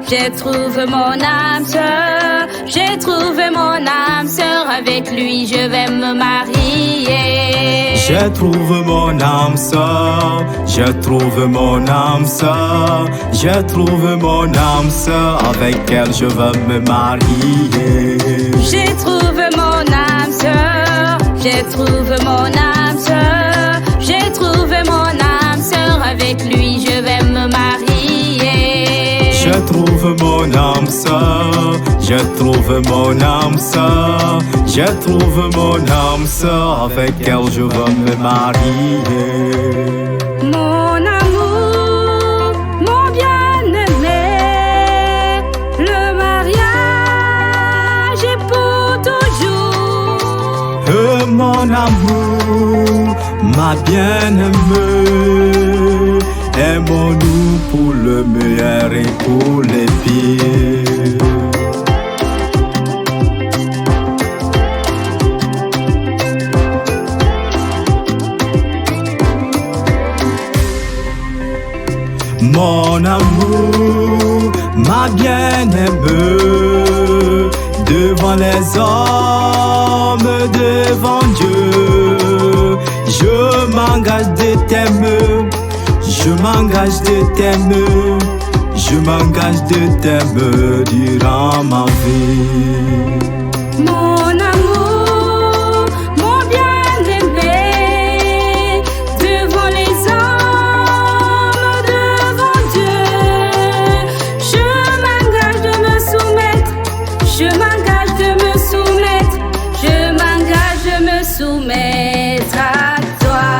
j'ai trouvé mon âme sœur, j'ai trouvé mon âme sœur, avec lui je vais me marier. J'ai trouvé mon âme sœur, j'ai trouvé mon âme sœur, j'ai trouvé mon âme sœur, avec elle je vais me marier. J'ai trouvé mon âme sœur, j'ai trouvé mon âme sœur, j'ai trouvé mon âme sœur, avec lui je vais me marier. J'ai trouvé mon âme sœur, j'ai trouvé mon âme sœur, j'ai trouvé mon âme sœur, avec elle je vais me marier. Mon amour, mon bien-aimé, le mariage est pour toujours. Mon amour, ma bien-aimée, aimons-nous pour le meilleur et pour les pires. Mon amour, ma bien-aimée, devant les hommes, devant Dieu, je m'engage de t'aimer, je m'engage de t'aimer, je m'engage de t'aimer durant ma vie. Mon amour, mon bien-aimé, devant les hommes, devant Dieu, je m'engage de me soumettre, je m'engage de me soumettre, je m'engage de me soumettre à toi.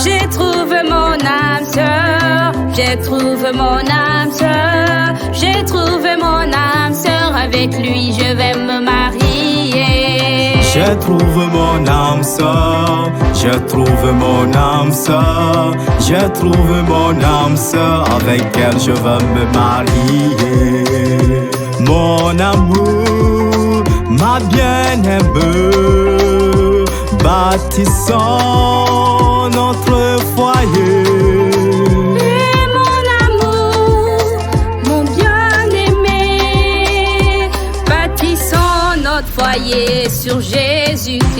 J'ai trouvé mon âme sœur, j'ai trouvé mon âme sœur, j'ai trouvé mon âme sœur, avec lui je vais me marier. J'ai trouvé mon âme sœur, j'ai trouvé mon âme sœur, j'ai trouvé mon âme sœur, avec elle je vais me marier. Mon amour, ma bien-aimée, bâtissons notre foyer. Et mon amour, mon bien-aimé, bâtissons notre foyer sur Jésus-Christ.